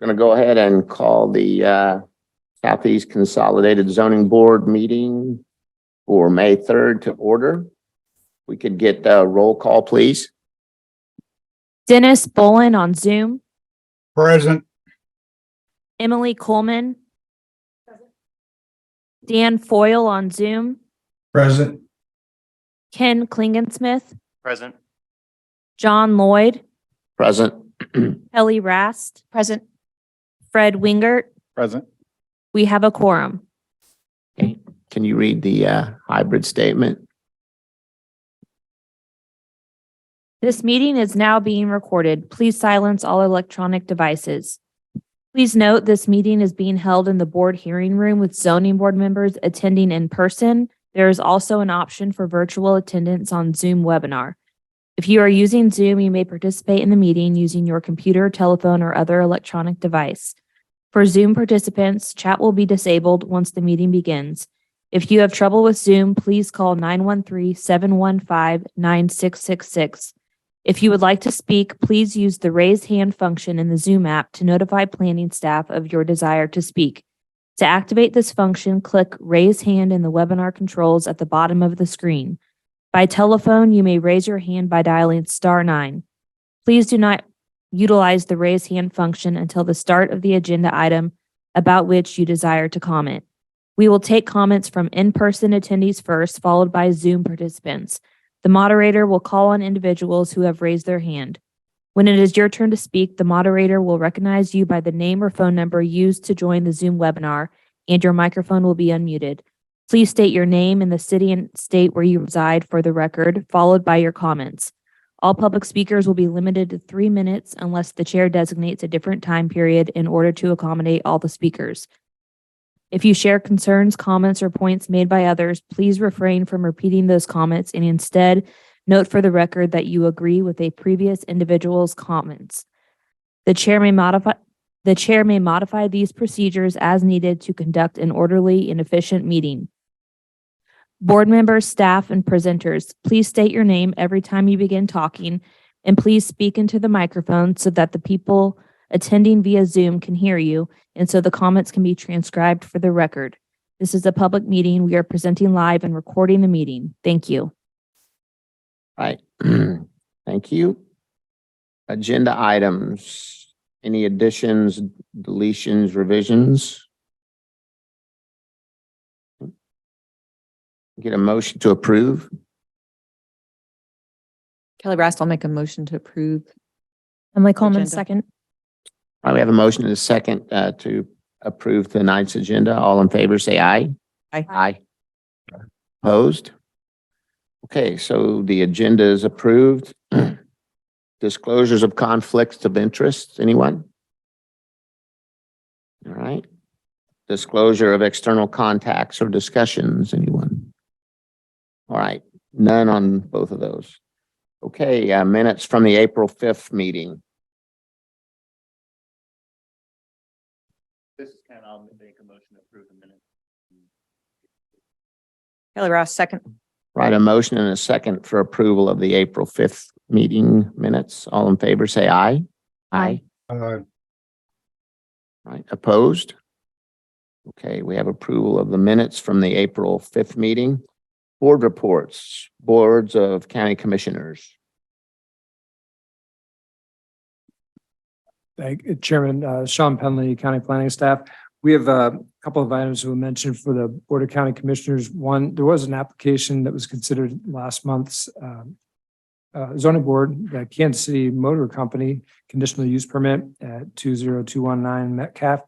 Going to go ahead and call the Southeast Consolidated Zoning Board meeting for May 3rd to order. We could get a roll call, please. Dennis Bolin on Zoom. Present. Emily Coleman. Dan Foyle on Zoom. Present. Ken Klingensmith. Present. John Lloyd. Present. Kelly Rast. Present. Fred Wingert. Present. We have a quorum. Okay. Can you read the hybrid statement? This meeting is now being recorded. Please silence all electronic devices. Please note this meeting is being held in the board hearing room with zoning board members attending in person. There is also an option for virtual attendance on Zoom webinar. If you are using Zoom, you may participate in the meeting using your computer, telephone, or other electronic device. For Zoom participants, chat will be disabled once the meeting begins. If you have trouble with Zoom, please call 913-715-9666. If you would like to speak, please use the raise hand function in the Zoom app to notify planning staff of your desire to speak. To activate this function, click raise hand in the webinar controls at the bottom of the screen. By telephone, you may raise your hand by dialing *9. Please do not utilize the raise hand function until the start of the agenda item about which you desire to comment. We will take comments from in-person attendees first, followed by Zoom participants. The moderator will call on individuals who have raised their hand. When it is your turn to speak, the moderator will recognize you by the name or phone number used to join the Zoom webinar, and your microphone will be unmuted. Please state your name and the city and state where you reside for the record, followed by your comments. All public speakers will be limited to 3 minutes unless the chair designates a different time period in order to accommodate all the speakers. If you share concerns, comments, or points made by others, please refrain from repeating those comments and instead note for the record that you agree with a previous individual's comments. The chair may modify these procedures as needed to conduct an orderly and efficient meeting. Board members, staff, and presenters, please state your name every time you begin talking, and please speak into the microphone so that the people attending via Zoom can hear you, and so the comments can be transcribed for the record. This is a public meeting. We are presenting live and recording the meeting. Thank you. All right. Thank you. Agenda items. Any additions, deletions, revisions? Get a motion to approve. Kelly Rast, I'll make a motion to approve. Emily Coleman, Agenda. second. All right, we have a motion and a second to approve tonight's agenda. All in favor, say aye. Aye. Aye. Opposed? Okay, so the agenda is approved. Disclosures of conflicts of interest, anyone? All right. Disclosure of external contacts or discussions, anyone? All right, none on both of those. Okay, minutes from the April 5th meeting. This is Ken. I'll make a motion to approve the minute. Kelly Rast, second. Right, a motion and a second for approval of the April 5th meeting minutes. All in favor, say aye. Aye. Right, opposed? Okay, we have approval of the minutes from the April 5th meeting. Board reports, boards of county commissioners. Thank you, Chairman. Sean Penley, County Planning Staff. We have a couple of items we mentioned for the Board of County Commissioners. One, there was an application that was considered last month's zoning board, the Kansas City Motor Company conditional use permit at 20219 Metcalf.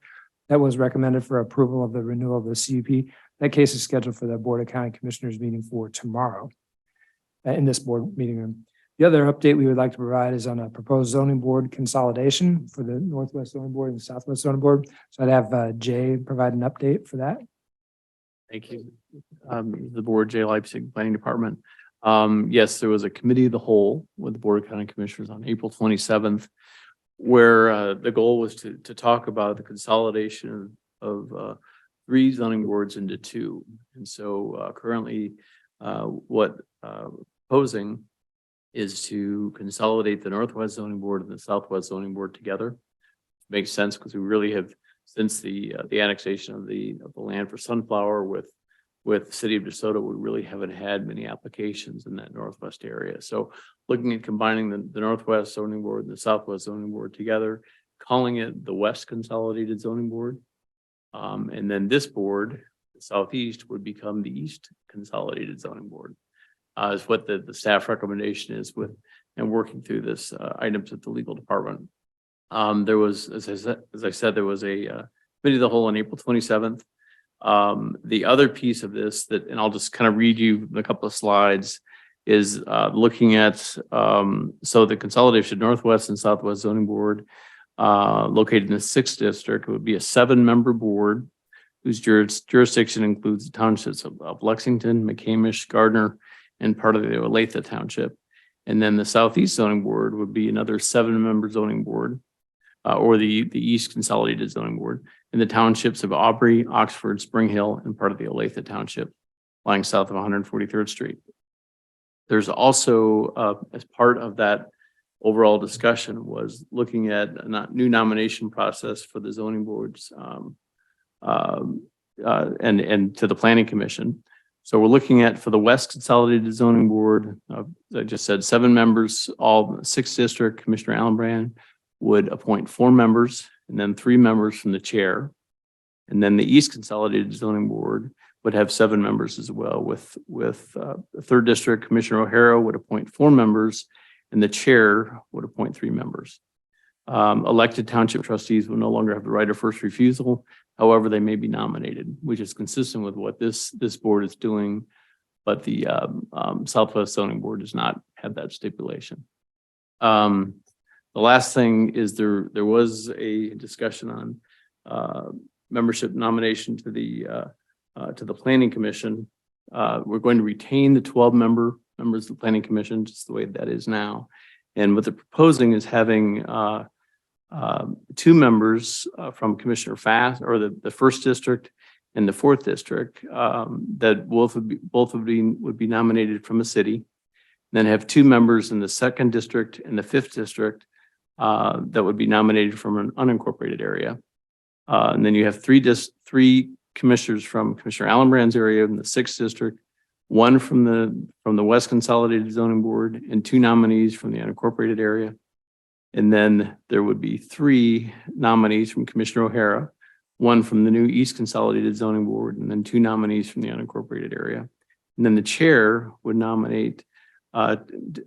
That was recommended for approval of the renewal of the CUP. That case is scheduled for the Board of County Commissioners meeting for tomorrow in this board meeting room. The other update we would like to provide is on a proposed zoning board consolidation for the Northwest Zoning Board and Southwest Zoning Board. So I'd have Jay provide an update for that. Thank you. The board, Jay Leipzig, Planning Department. Yes, there was a committee of the whole with the Board of County Commissioners on April 27th, where the goal was to talk about the consolidation of 3 zoning boards into 2. And so currently what proposing is to consolidate the Northwest Zoning Board and the Southwest Zoning Board together makes sense because we really have, since the annexation of the land for Sunflower with the city of DeSoto, we really haven't had many applications in that northwest area. So looking at combining the Northwest Zoning Board and the Southwest Zoning Board together, calling it the West Consolidated Zoning Board. And then this board, the Southeast, would become the East Consolidated Zoning Board. Is what the staff recommendation is with, and working through this items at the legal department. There was, as I said, there was a committee of the whole on April 27th. The other piece of this that, and I'll just kind of read you a couple of slides, is looking at, so the Consolidated Northwest and Southwest Zoning Board, located in the 6th district, would be a 7-member board whose jurisdiction includes the townships of Lexington, McCamish, Gardner, and part of the Olathe Township. And then the Southeast Zoning Board would be another 7-member zoning board, or the East Consolidated Zoning Board, in the townships of Aubrey, Oxford, Spring Hill, and part of the Olathe Township, lying south of 143rd Street. There's also, as part of that overall discussion, was looking at a new nomination process for the zoning boards and to the Planning Commission. So we're looking at, for the West Consolidated Zoning Board, I just said 7 members, all 6th District. Commissioner Allenbrand would appoint 4 members and then 3 members from the chair. And then the East Consolidated Zoning Board would have 7 members as well, with the 3rd District. Commissioner O'Hara would appoint 4 members and the chair would appoint 3 members. Elected township trustees will no longer have the right of first refusal. However, they may be nominated, which is consistent with what this board is doing, but the Southwest Zoning Board does not have that stipulation. The last thing is there was a discussion on membership nomination to the Planning Commission. We're going to retain the 12 members of the Planning Commission, just the way that is now. And what they're proposing is having 2 members from Commissioner Fast, or the 1st District and the 4th District, that both would be nominated from a city. Then have 2 members in the 2nd District and the 5th District that would be nominated from an unincorporated area. And then you have 3 commissioners from Commissioner Allenbrand's area in the 6th District, 1 from the West Consolidated Zoning Board, and 2 nominees from the unincorporated area. And then there would be 3 nominees from Commissioner O'Hara, 1 from the new East Consolidated Zoning Board, and then 2 nominees from the unincorporated area. And then the chair would nominate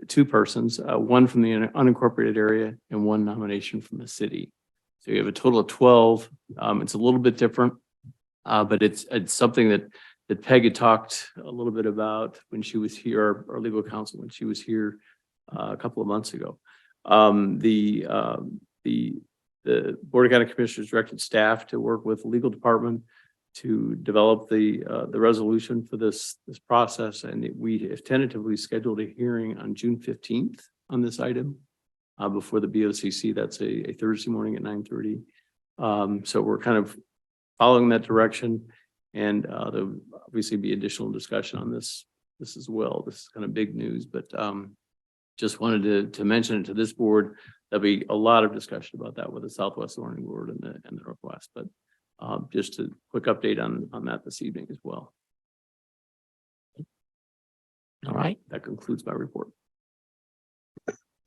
2 persons, 1 from the unincorporated area and 1 nomination from the city. So you have a total of 12. It's a little bit different, but it's something that Peg had talked a little bit about when she was here, our legal counsel, when she was here a couple of months ago. The Board of County Commissioners directed staff to work with the legal department to develop the resolution for this process, and we have tentatively scheduled a hearing on June 15th on this item before the BOCC. That's a Thursday morning at 9:30. So we're kind of following that direction, and there'll obviously be additional discussion on this as well. This is kind of big news, but just wanted to mention it to this board. There'll be a lot of discussion about that with the Southwest Zoning Board and the Northwest, but just a quick update on that this evening as well. All right. That concludes my report.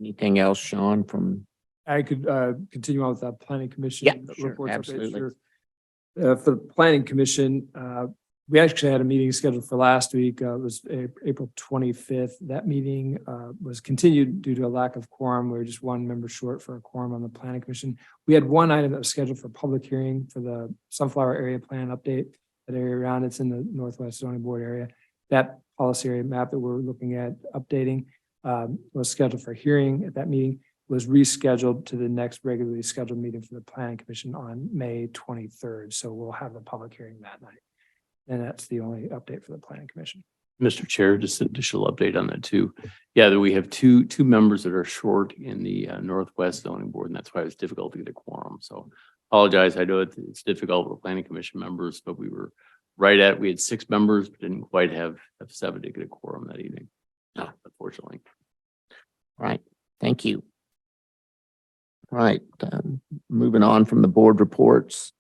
Anything else, Sean, from? I could continue on with that Planning Commission. Yeah, sure, reports update, absolutely. sure. For the Planning Commission, we actually had a meeting scheduled for last week. It was April 25th. That meeting was continued due to a lack of quorum. We were just 1 member short for a quorum on the Planning Commission. We had 1 item that was scheduled for public hearing for the Sunflower Area Plan update. That area around, it's in the Northwest Zoning Board area. That policy area map that we're looking at updating was scheduled for hearing at that meeting, was rescheduled to the next regularly scheduled meeting for the Planning Commission on May 23rd. So we'll have the public hearing that night. And that's the only update for the Planning Commission. Mr. Chair, just an additional update on that too. Yeah, that we have two members that are short in the Northwest Zoning Board, and that's why it's difficult to get a quorum. So apologize. I know it's difficult for Planning Commission members, but we were we had 6 members, but didn't quite have 7 to get a quorum that evening. No, unfortunately. Right. Thank you. Right. moving on from the board reports.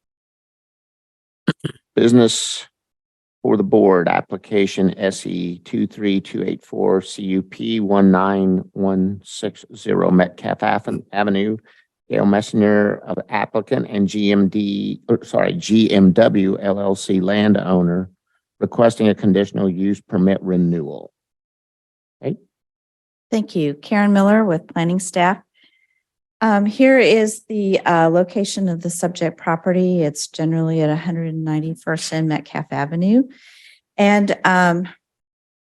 Business for the board, application SE 23284 CUP 19160 Metcalf Avenue. Gail Messenger of applicant and GMW LLC landowner requesting a conditional use permit renewal. Thank you. Karen Miller with planning staff. Here is the location of the subject property. It's generally at 191st and Metcalf Avenue. And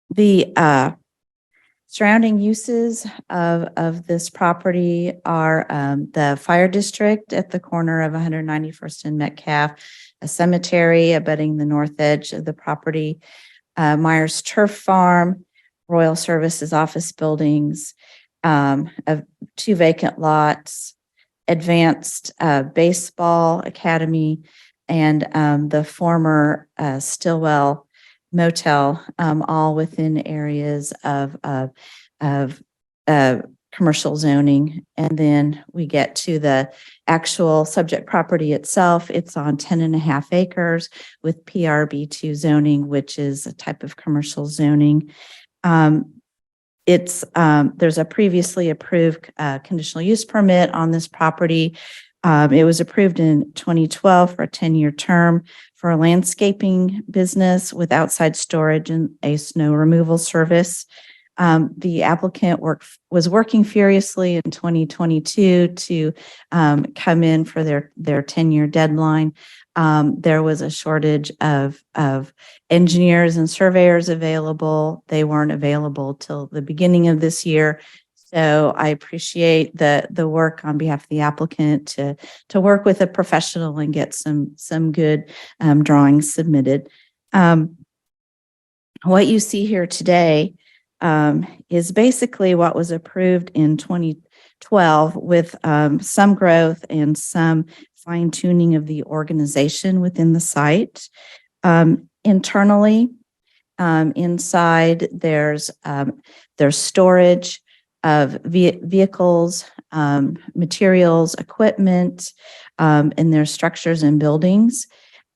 the surrounding uses of this property are the fire district at the corner of 191st and Metcalf, a cemetery abutting the north edge of the property, Myers Turf Farm, Royal Services office buildings, of 2 vacant lots, advanced baseball academy, and the former Stillwell Motel, all within areas of commercial zoning. And then we get to the actual subject property itself. It's on 10.5 acres with PRB2 zoning, which is a type of commercial zoning. There's a previously approved conditional use permit on this property. It was approved in 2012 for a 10-year term for a landscaping business with outside storage and a snow removal service. The applicant was working furiously in 2022 to come in for their 10-year deadline. There was a shortage of engineers and surveyors available. They weren't available till the beginning of this year. So I appreciate the work on behalf of the applicant to work with a professional and get some good drawings submitted. What you see here today is basically what was approved in 2012 with some growth and some fine tuning of the organization within the site. Internally, inside there's storage of vehicles, materials, equipment, and there's structures and buildings.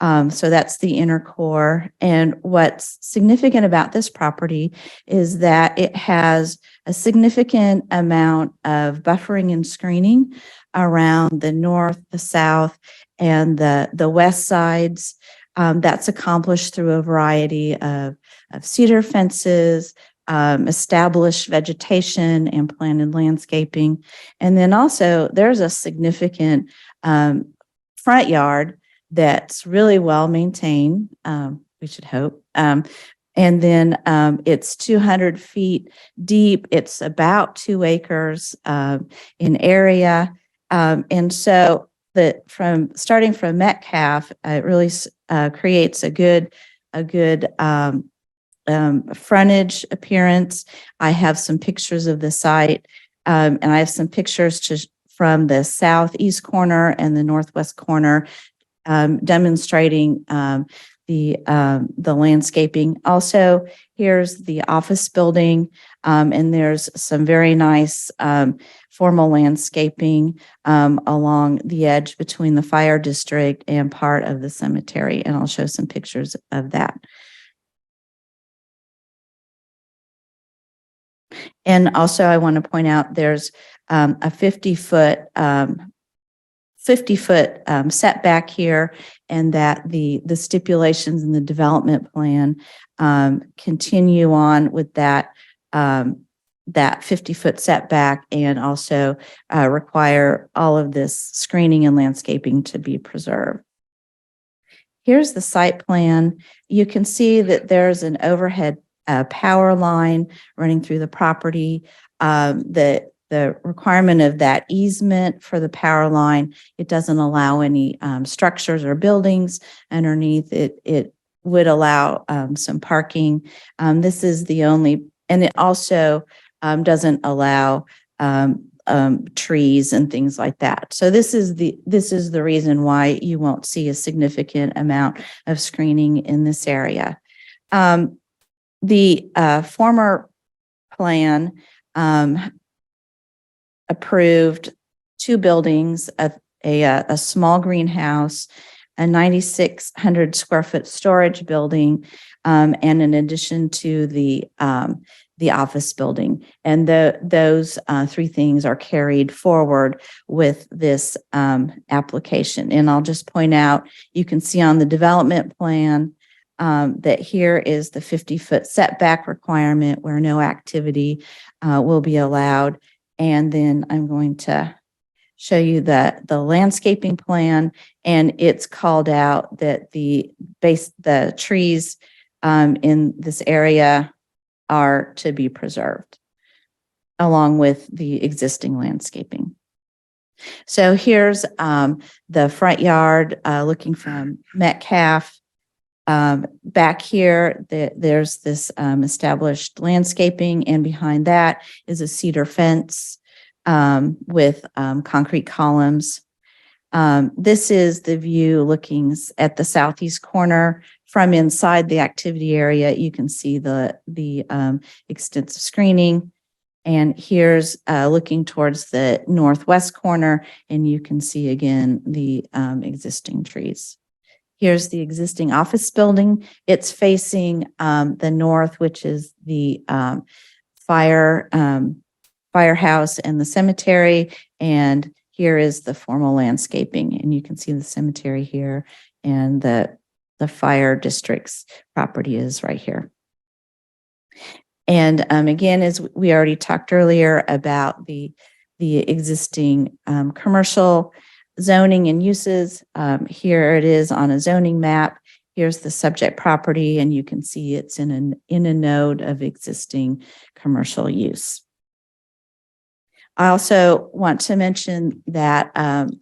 So that's the inner core. And what's significant about this property is that it has a significant amount of buffering and screening around the north, the south, and the west sides. That's accomplished through a variety of cedar fences, established vegetation and planted landscaping. And then also there's a significant front yard that's really well maintained, we should hope. And then it's 200 feet deep. It's about 2 acres in area. And so starting from Metcalf, it really creates a good frontage appearance. I have some pictures of the site, and I have some pictures from the southeast corner and the northwest corner, demonstrating the landscaping. Also, here's the office building, and there's some very nice formal landscaping along the edge between the fire district and part of the cemetery, and I'll show some pictures of that. And also, I want to point out there's a 50-foot setback here, and that the stipulations in the development plan continue on with that 50-foot setback, and also require all of this screening and landscaping to be preserved. Here's the site plan. You can see that there's an overhead power line running through the property. The requirement of that easement for the power line, it doesn't allow any structures or buildings underneath it. It would allow some parking. This is the only, and it also doesn't allow trees and things like that. So this is the reason why you won't see a significant amount of screening in this area. The former plan approved 2 buildings, a small greenhouse, a 9,600 square foot storage building, and in addition to the office building. And those three things are carried forward with this application. And I'll just point out, you can see on the development plan that here is the 50-foot setback requirement where no activity will be allowed. And then I'm going to show you the landscaping plan, and it's called out that the trees in this area are to be preserved along with the existing landscaping. So here's the front yard looking from Metcalf. Back here, there's this established landscaping, and behind that is a cedar fence with concrete columns. This is the view looking at the southeast corner from inside the activity area. You can see the extensive screening. And here's looking towards the northwest corner, and you can see again the existing trees. Here's the existing office building. It's facing the north, which is the firehouse and the cemetery. And here is the formal landscaping. And you can see the cemetery here, and the fire district's property is right here. And again, as we already talked earlier about the existing commercial zoning and uses, here it is on a zoning map. Here's the subject property, and you can see it's in a node of existing commercial use. I also want to mention that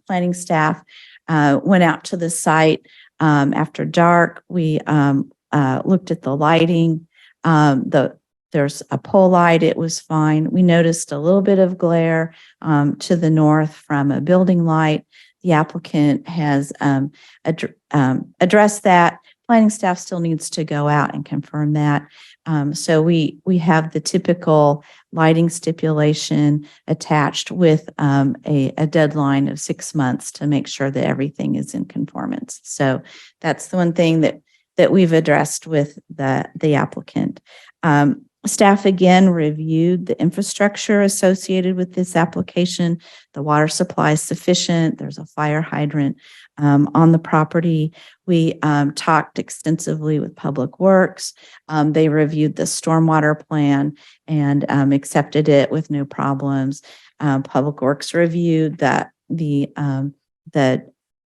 planning staff went out to the site after dark. We looked at the lighting. There's a pole light. It was fine. We noticed a little bit of glare to the north from a building light. The applicant has addressed that. Planning staff still needs to go out and confirm that. So we have the typical lighting stipulation attached with a deadline of 6 months to make sure that everything is in conformance. So that's the one thing that we've addressed with the applicant. Staff again reviewed the infrastructure associated with this application. The water supply is sufficient. There's a fire hydrant on the property. We talked extensively with Public Works. They reviewed the stormwater plan and accepted it with no problems. Public Works reviewed the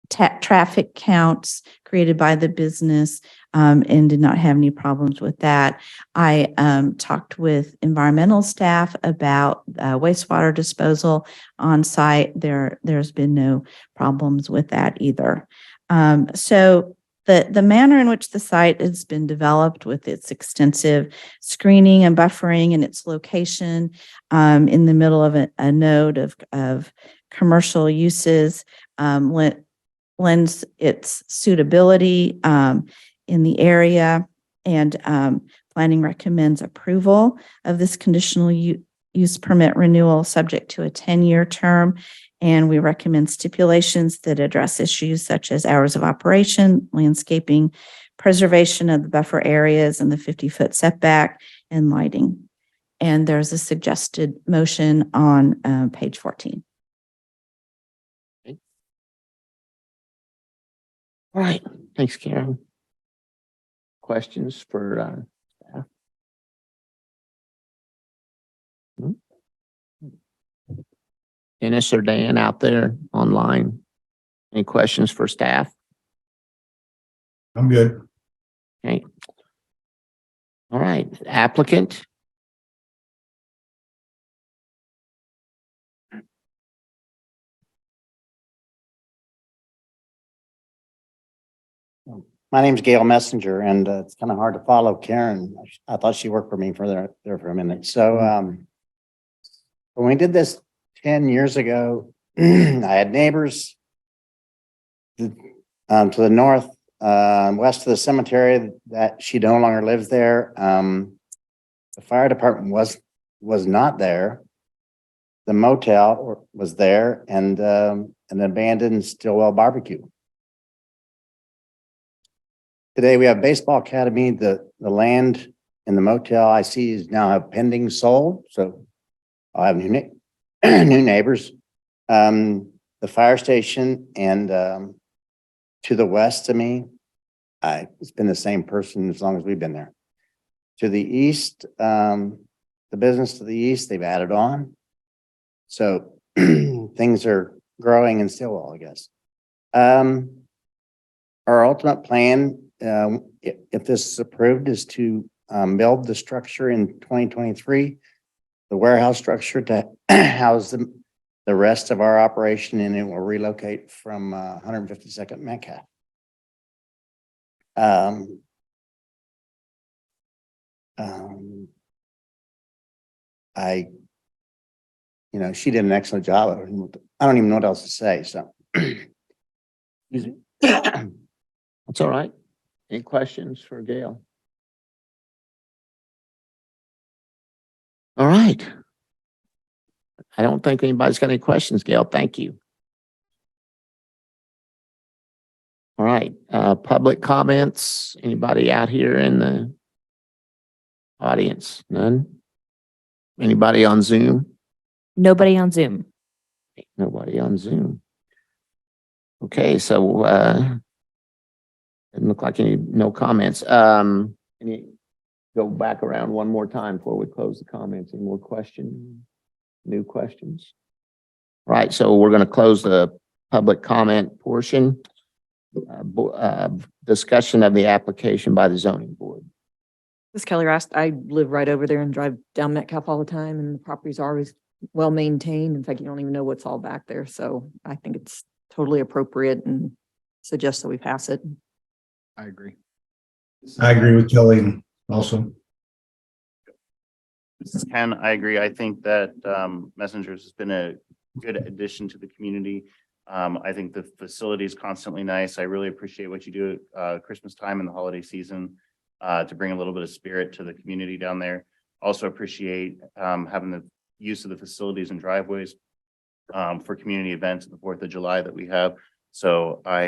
traffic counts created by the business and did not have any problems with that. I talked with environmental staff about wastewater disposal on site. There's been no problems with that either. So the manner in which the site has been developed with its extensive screening and buffering and its location in the middle of a node of commercial uses lends its suitability in the area, and planning recommends approval of this conditional use permit renewal subject to a 10-year term. And we recommend stipulations that address issues such as hours of operation, landscaping, preservation of the buffer areas and the 50-foot setback, and lighting. And there's a suggested motion on page 14. All right, thanks, Karen. Questions for staff? Dennis or Dan out there online? Any questions for staff? I'm good. Okay. All right, applicant. My name's Gail Messenger, and it's kind of hard to follow Karen. I thought she worked for me there for a minute. So when we did this 10 years ago, I had neighbors to the north, west of the cemetery that she no longer lives there. The fire department was not there. The motel was there, and an abandoned Stillwell barbecue. Today, we have Baseball Academy. The land in the motel I see is now have pending sold, so I'll have new neighbors. The fire station and to the west of me, it's been the same person as long as we've been there. To the east, the business to the east, they've added on. So things are growing in Stillwell, I guess. Our ultimate plan, if this is approved, is to build the structure in 2023, the warehouse structure to house the rest of our operation, and it will relocate from 152nd Metcalf. She did an excellent job. I don't even know what else to say, so. That's all right. Any questions for Gail? All right. I don't think anybody's got any questions, Gail. Thank you. All right, public comments. Anybody out here in the audience? None? Anybody on Zoom? Nobody on Zoom. Nobody on Zoom. Okay, so doesn't look like no comments. Any go back around one more time before we close the comments. Any more questions? New questions? Right, so we're going to close the public comment portion. Discussion of the application by the zoning board. This is Kelly Rast. I live right over there and drive down Metcalf all the time, and the properties are always well maintained. In fact, you don't even know what's all back there. So I think it's totally appropriate and suggest that we pass it. I agree with Kelly also. This is Ken. I agree. I think that Messengers has been a good addition to the community. I think the facility is constantly nice. I really appreciate what you do at Christmas time and the holiday season to bring a little bit of spirit to the community down there. Also appreciate having the use of the facilities and driveways for community events at the 4th of July that we have. So I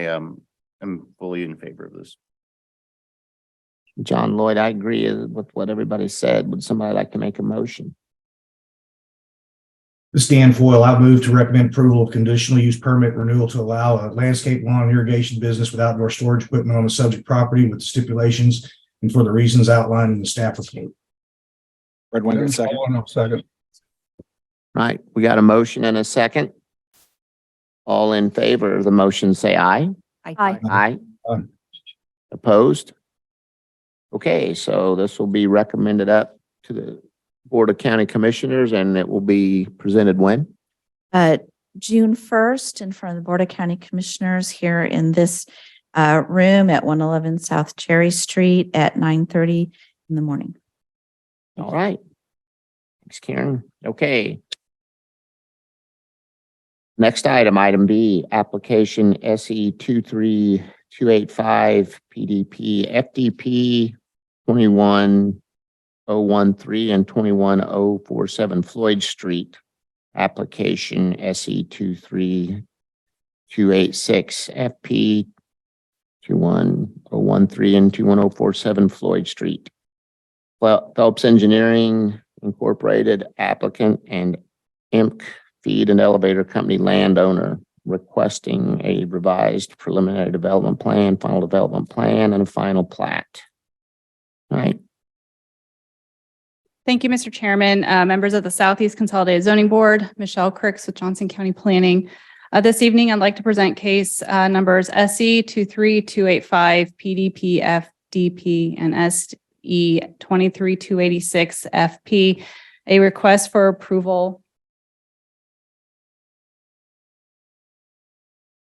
am fully in favor of this. John Lloyd, I agree with what everybody said. Would somebody like to make a motion? This is Dan Foyle. I move to recommend approval of conditional use permit renewal to allow a landscape lawn and irrigation business with outdoor storage equipment on the subject property with stipulations and for the reasons outlined in the staff report. Red Winger, second. Second. Right, we got a motion and a second. All in favor of the motion, say aye. Aye. Aye. Aye. Opposed? Okay, so this will be recommended up to the Board of County Commissioners, and it will be presented when? June 1st in front of the Board of County Commissioners here in this room at 111 South Cherry Street at 9:30 in the morning. All right. Thanks, Karen. Okay. Next item, item B, application SE 23285 PDP FDP 21013 and 21047 Floyd Street. Application SE 23286 FP 21013 and 21047 Floyd Street. Well, Phelps Engineering Incorporated applicant and IMC Feed and Elevator Company landowner requesting a revised preliminary development plan, final development plan, and a final plat. All right. Thank you, Mr. Chairman, members of the Southeast Consolidated Zoning Board, Michelle Cricks with Johnson County Planning. This evening, I'd like to present case numbers SE 23285 PDP FDP and SE 23286 FP, a request for approval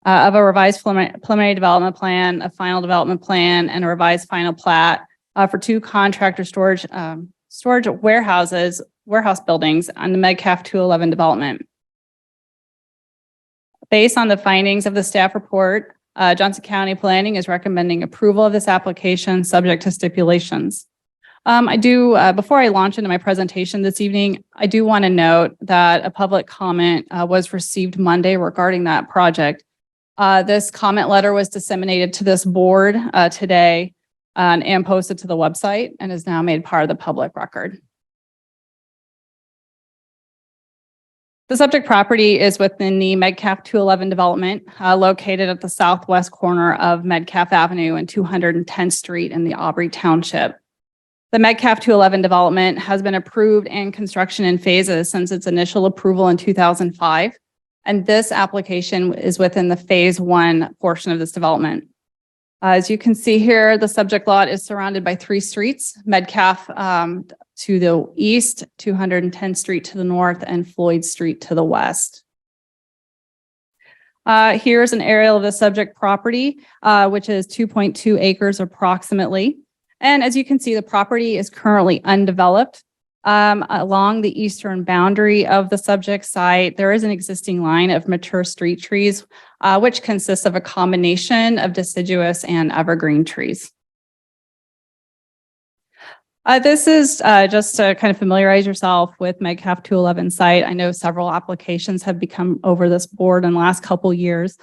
of a revised preliminary development plan, a final development plan, and a revised final plat for two contractor storage warehouse buildings on the Metcalf 211 development. Based on the findings of the staff report, Johnson County Planning is recommending approval of this application subject to stipulations. Before I launch into my presentation this evening, I do want to note that a public comment was received Monday regarding that project. This comment letter was disseminated to this board today and posted to the website and is now made part of the public record. The subject property is within the Metcalf 211 development located at the southwest corner of Metcalf Avenue and 210th Street in the Aubrey Township. The Metcalf 211 development has been approved and construction in phases since its initial approval in 2005. And this application is within the phase 1 portion of this development. As you can see here, the subject lot is surrounded by 3 streets, Metcalf to the east, 210th Street to the north, and Floyd Street to the west. Here's an aerial of the subject property, which is 2.2 acres approximately. And as you can see, the property is currently undeveloped. Along the eastern boundary of the subject site, there is an existing line of mature street trees, which consists of a combination of deciduous and evergreen trees. This is just to kind of familiarize yourself with Metcalf 211 site. I know several applications have become over this board in the last couple years.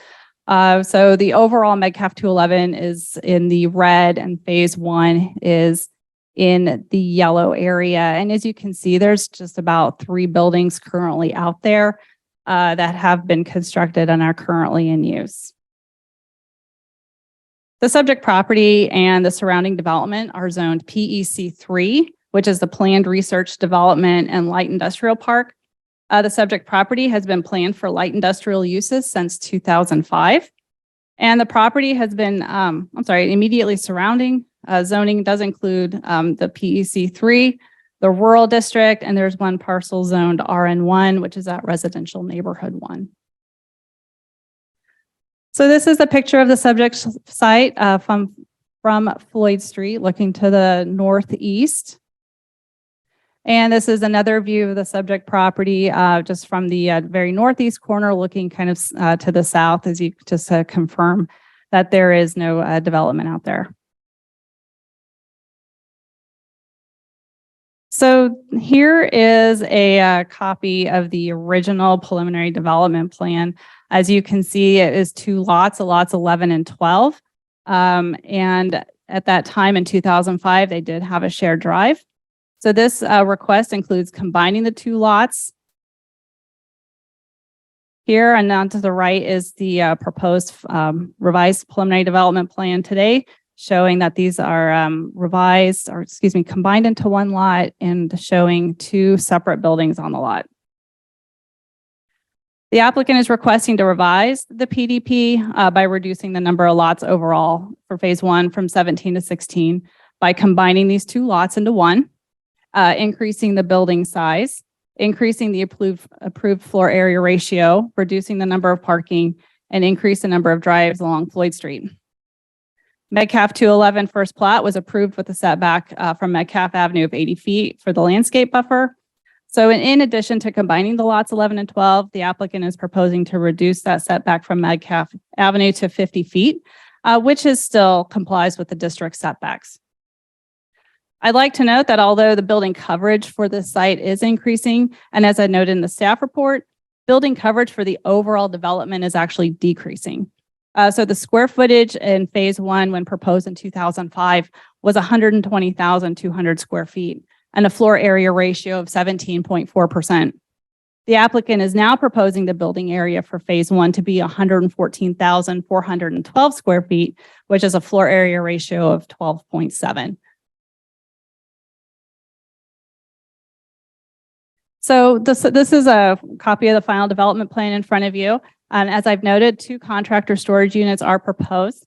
So the overall Metcalf 211 is in the red and phase 1 is in the yellow area. And as you can see, there's just about 3 buildings currently out there that have been constructed and are currently in use. The subject property and the surrounding development are zoned PEC3, which is the Planned Research Development and Light Industrial Park. The subject property has been planned for light industrial uses since 2005. And the property has been, immediately surrounding zoning does include the PEC3, the rural district, and there's 1 parcel zoned RN1, which is at residential neighborhood 1. So this is a picture of the subject site from Floyd Street, looking to the northeast. And this is another view of the subject property just from the very northeast corner, looking kind of to the south, as you just confirm that there is no development out there. So here is a copy of the original preliminary development plan. As you can see, it is 2 lots, lots 11 and 12. And at that time in 2005, they did have a shared drive. So this request includes combining the 2 lots. Here and down to the right is the proposed revised preliminary development plan today, showing that these are combined into 1 lot and showing 2 separate buildings on the lot. The applicant is requesting to revise the PDP by reducing the number of lots overall for phase 1 from 17 to 16 by combining these 2 lots into 1, increasing the building size, increasing the approved floor area ratio, reducing the number of parking, and increase the number of drives along Floyd Street. Metcalf 211 first plat was approved with a setback from Metcalf Avenue of 80 feet for the landscape buffer. So in addition to combining the lots 11 and 12, the applicant is proposing to reduce that setback from Metcalf Avenue to 50 feet, which is still complies with the district setbacks. I'd like to note that although the building coverage for this site is increasing, and as I noted in the staff report, building coverage for the overall development is actually decreasing. So the square footage in phase 1 when proposed in 2005 was 120,200 square feet and a floor area ratio of 17.4%. The applicant is now proposing the building area for phase 1 to be 114,412 square feet, which is a floor area ratio of 12.7. So this is a copy of the final development plan in front of you. And as I've noted, 2 contractor storage units are proposed.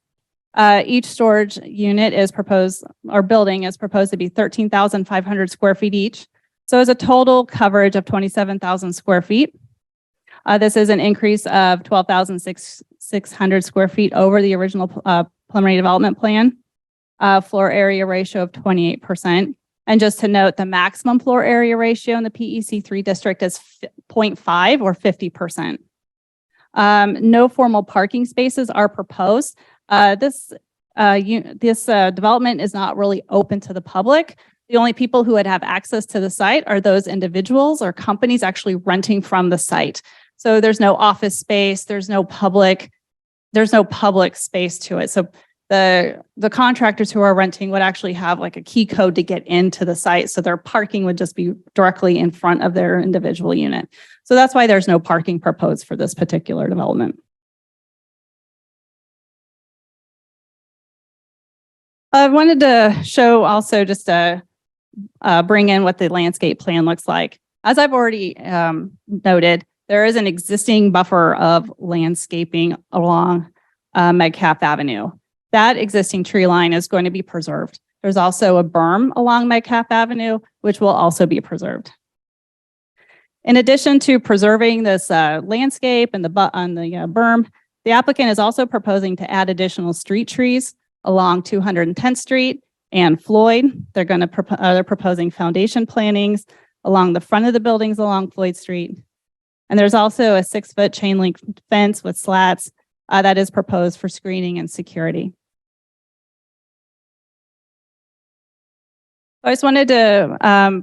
Each storage unit is proposed, or building is proposed to be 13,500 square feet each. So it's a total coverage of 27,000 square feet. This is an increase of 12,600 square feet over the original preliminary development plan. Floor area ratio of 28%. And just to note, the maximum floor area ratio in the PEC3 district is 0.5 or 50%. No formal parking spaces are proposed. This development is not really open to the public. The only people who would have access to the site are those individuals or companies actually renting from the site. So there's no office space, there's no public space to it. So the contractors who are renting would actually have like a key code to get into the site. So their parking would just be directly in front of their individual unit. So that's why there's no parking proposed for this particular development. I wanted to show also just to bring in what the landscape plan looks like. As I've already noted, there is an existing buffer of landscaping along Metcalf Avenue. That existing tree line is going to be preserved. There's also a berm along Metcalf Avenue, which will also be preserved. In addition to preserving this landscape and the berm, the applicant is also proposing to add additional street trees along 210th Street and Floyd. They're proposing foundation plantings along the front of the buildings along Floyd Street. And there's also a 6-foot chain link fence with slats that is proposed for screening and security. I just wanted to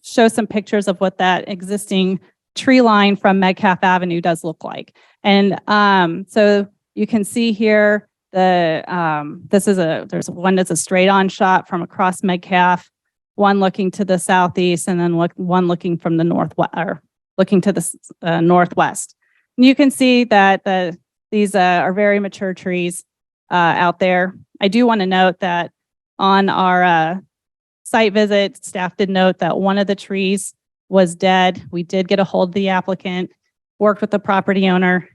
show some pictures of what that existing tree line from Metcalf Avenue does look like. And so you can see here there's one that's a straight on shot from across Metcalf, one looking to the southeast, and then one looking from the northwest, or looking to the northwest. And you can see that these are very mature trees out there. I do want to note that on our site visit, staff did note that one of the trees was dead. We did get a hold of the applicant, worked with the property owner,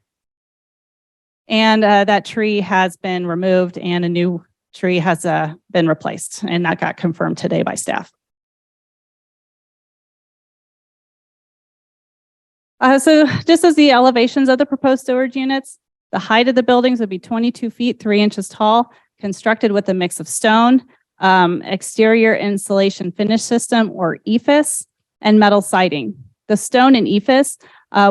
and that tree has been removed and a new tree has been replaced, and that got confirmed today by staff. So just as the elevations of the proposed storage units, the height of the buildings would be 22 feet, 3 inches tall, constructed with a mix of stone, exterior insulation finish system or EIFS, and metal siding. The stone and EIFS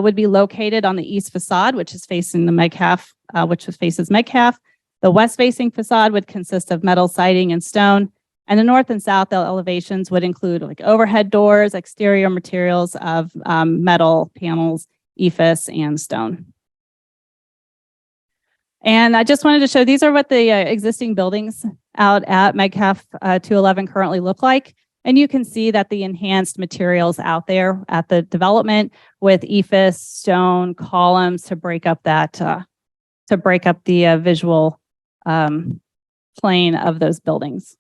would be located on the east facade, which is facing the Metcalf, faces Metcalf. The west facing facade would consist of metal siding and stone, and the north and south elevations would include like overhead doors, exterior materials of metal panels, EIFS, and stone. And I just wanted to show, these are what the existing buildings out at Metcalf 211 currently look like. And you can see that the enhanced materials out there at the development with EIFS, stone, columns to break up that, the visual plane of those buildings.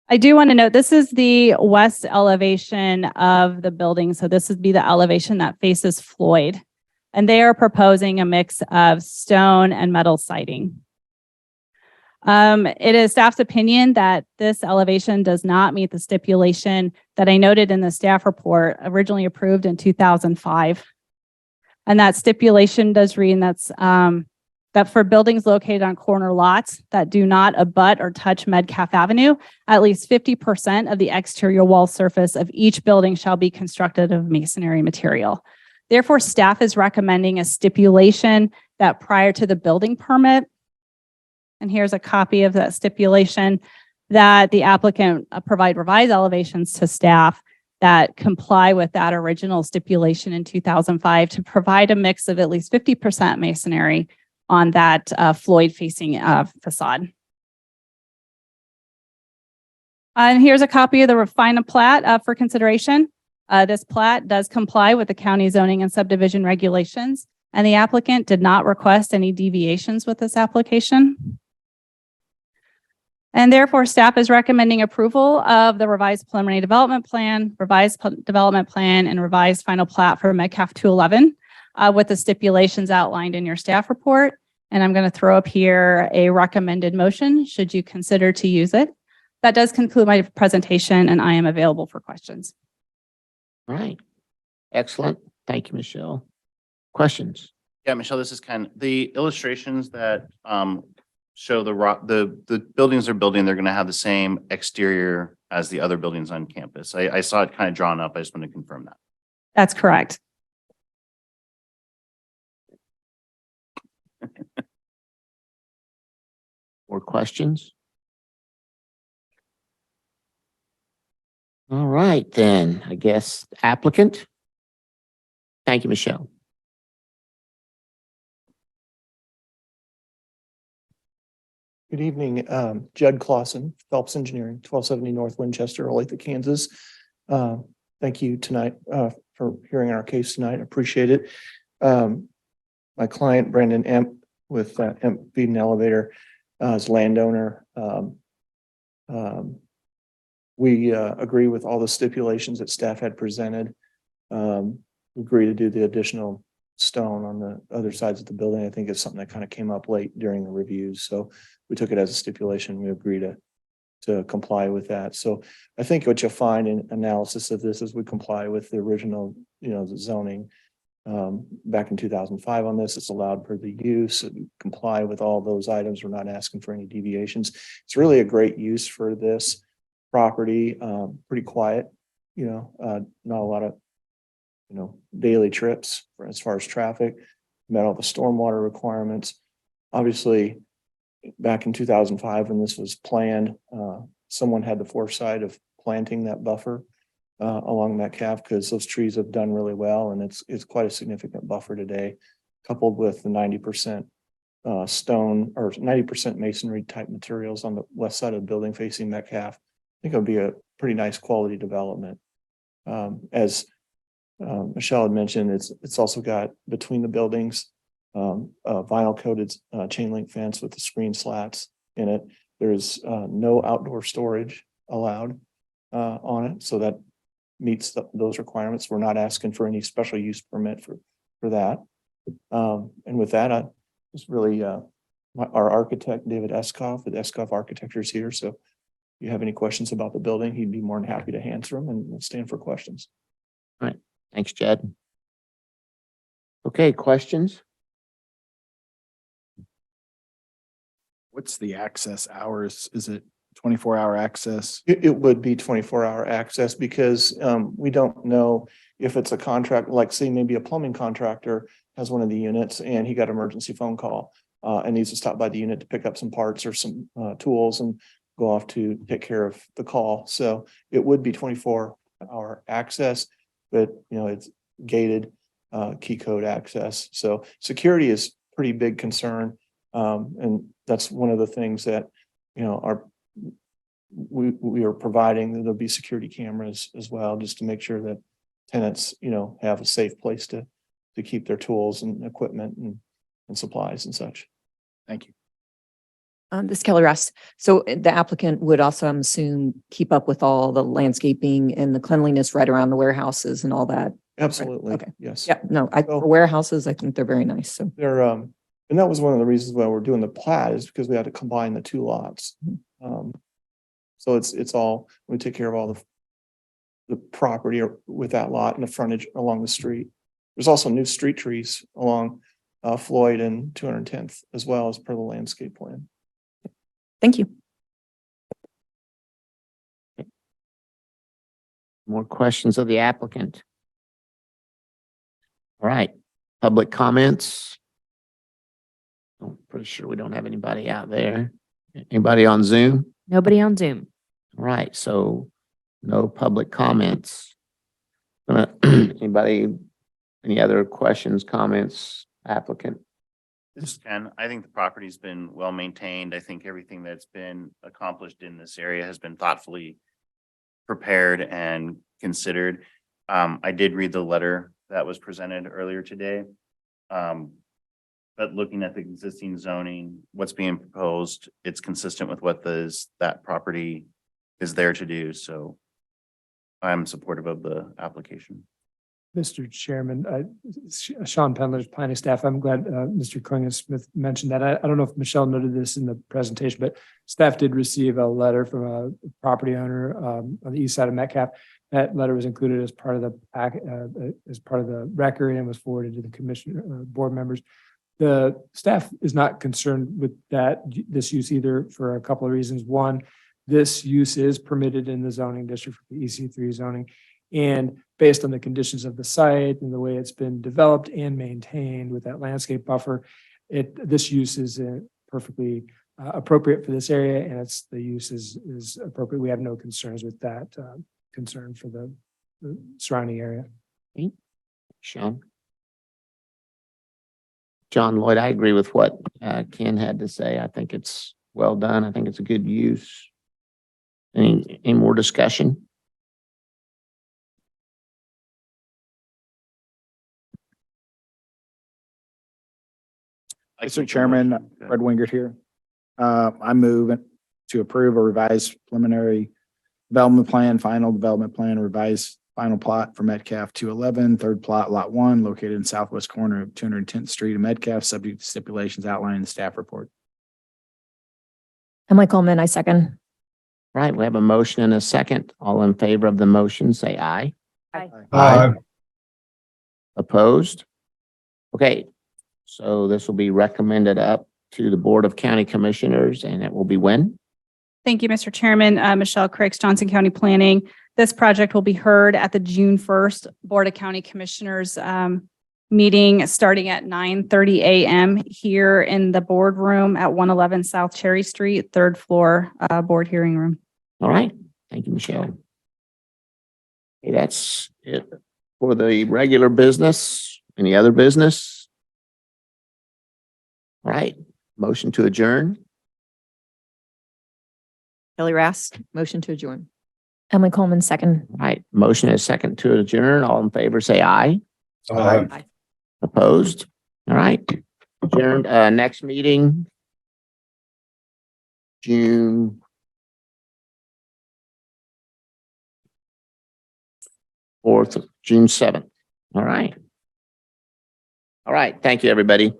I do want to note, this is the west elevation of the building. So this would be the elevation that faces Floyd. And they are proposing a mix of stone and metal siding. It is staff's opinion that this elevation does not meet the stipulation that I noted in the staff report originally approved in 2005. And that stipulation does read, and that's that for buildings located on corner lots that do not abut or touch Metcalf Avenue, at least 50% of the exterior wall surface of each building shall be constructed of masonry material. Therefore, staff is recommending a stipulation that prior to the building permit, and here's a copy of that stipulation, that the applicant provide revised elevations to staff that comply with that original stipulation in 2005 to provide a mix of at least 50% masonry on that Floyd facing facade. And here's a copy of the final plat for consideration. This plat does comply with the county zoning and subdivision regulations, and the applicant did not request any deviations with this application. And therefore, staff is recommending approval of the revised preliminary development plan, and revised final plat for Metcalf 211 with the stipulations outlined in your staff report. And I'm going to throw up here a recommended motion should you consider to use it. That does conclude my presentation, and I am available for questions. All right. Excellent. Thank you, Michelle. Questions? Yeah, Michelle, this is kind of the illustrations that show the buildings they're building. They're going to have the same exterior as the other buildings on campus. I saw it kind of drawn up. I just want to confirm that. That's correct. More questions? All right, then, I guess applicant. Thank you, Michelle. Good evening, Judd Clausen, Phelps Engineering, 1270 North Winchester, Olathe, Kansas. Thank you tonight for hearing our case tonight. Appreciate it. My client Brandon Emp with Emp Feed and Elevator is landowner. We agree with all the stipulations that staff had presented. Agree to do the additional stone on the other sides of the building. I think it's something that kind of came up late during the reviews. So we took it as a stipulation. We agree to comply with that. So I think what you'll find in analysis of this is we comply with the original, the zoning back in 2005 on this. It's allowed per the use and comply with all those items. We're not asking for any deviations. It's really a great use for this property. Pretty quiet, not a lot of daily trips as far as traffic, met all the stormwater requirements. Obviously, back in 2005, when this was planned, someone had the foresight of planting that buffer along Metcalf because those trees have done really well. And it's quite a significant buffer today, coupled with the 90% stone or 90% masonry type materials on the west side of the building facing Metcalf. I think it would be a pretty nice quality development. As Michelle had mentioned, it's also got between the buildings vinyl coated chain link fence with the screen slats in it. There's no outdoor storage allowed on it, so that meets those requirements. We're not asking for any special use permit for that. And with that, I just really our architect David Eskoff with Eskoff Architecture is here. So if you have any questions about the building, he'd be more than happy to answer them, and we'll stand for questions. All right. Thanks, Jed. Okay, questions? What's the access hours? Is it 24-hour access? It would be 24-hour access because we don't know if it's a contract, like say maybe a plumbing contractor has one of the units and he got an emergency phone call and needs to stop by the unit to pick up some parts or some tools and go off to take care of the call. So it would be 24-hour access, but it's gated key code access. So security is pretty big concern. And that's one of the things that, we are providing. There'll be security cameras as well, just to make sure that tenants, have a safe place to keep their tools and equipment and supplies and such. Thank you. This is Kelly Rust. So the applicant would also, I'm assume, keep up with all the landscaping and the cleanliness right around the warehouses and all that. Absolutely. Okay. Yes. Yeah, no, for warehouses, I think they're very nice. So They're, and that was one of the reasons why we're doing the plat is because we had to combine the two lots. So it's all, we take care of all the property with that lot and the frontage along the street. There's also new street trees along Floyd and 210th as well as per the landscape plan. thank you. More questions of the applicant? All right, public comments? I'm pretty sure we don't have anybody out there. Anybody on Zoom? Nobody on Zoom. All right, so no public comments. Anybody, any other questions, comments, applicant? And I think the property's been well maintained. I think everything that's been accomplished in this area has been thoughtfully prepared and considered. I did read the letter that was presented earlier today. But looking at the existing zoning, what's being proposed, it's consistent with what that property is there to do. So I'm supportive of the application. Mr. Chairman, Sean Pendler's planning staff. I'm glad Mr. Klingon-Smith mentioned that. I don't know if Michelle noted this in the presentation, but staff did receive a letter from a property owner on the east side of Metcalf. That letter was included as part of the record and was forwarded to the commission board members. The staff is not concerned with this use either for a couple of reasons. One, this use is permitted in the zoning district for the EC3 zoning. And based on the conditions of the site and the way it's been developed and maintained with that landscape buffer, this use is perfectly appropriate for this area, and the use is appropriate. We have no concerns with that concern for the surrounding area. Sean? John Lloyd, I agree with what Ken had to say. I think it's well done. I think it's a good use. Any more discussion? Mr. Chairman, Fred Wingert here. I move to approve a revised preliminary development plan, final development plan, revised final plot for Metcalf 211, third plot, lot 1, located in southwest corner of 210th Street in Metcalf, subject to stipulations outlined in the staff report. Emily Coleman, I second. Right, we have a motion and a second. All in favor of the motion, say aye. Aye. Opposed? Okay, so this will be recommended up to the Board of County Commissioners, and it will be when? Thank you, Mr. Chairman. Michelle Cricks, Johnson County Planning. This project will be heard at the June 1st Board of County Commissioners meeting starting at 9:30 a.m. here in the boardroom at 111 South Cherry Street, third floor, board hearing room. All right, thank you, Michelle. Okay, that's it for the regular business. Any other business? All right, motion to adjourn. Kelly Rast, motion to adjourn. Emily Coleman, second. All right, motion is second to adjourn. All in favor, say aye. Aye. Opposed? All right, adjourned. Next meeting, June 4th, June 7th. All right. All right, thank you, everybody.